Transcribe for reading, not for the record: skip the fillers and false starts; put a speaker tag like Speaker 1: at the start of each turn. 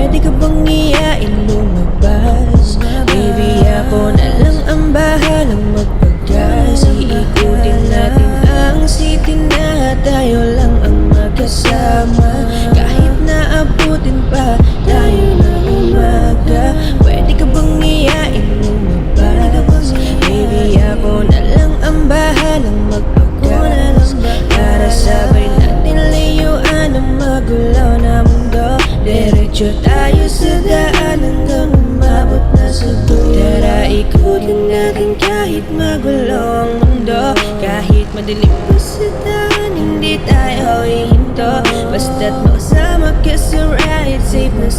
Speaker 1: Pwede ka bang iyain lumabas? Baby, ako na lang ang bahalang magpagas. Iikutin natin ang city na tayo lang ang magkasama. Kahit na abutin pa tayo ng umaga. Pwede ka bang iyain lumabas? Baby, ako na lang ang bahalang magpagas. Para sabay natin layuan ang magulo na mundo. Diretso tayo sa daan hanggang umabot na sa dulo. Tara ikutin natin kahit magulo ang mundo. Kahit madilim pa sa daan, hindi tayo ihinto. Basta't makasama ka sa ride, safe na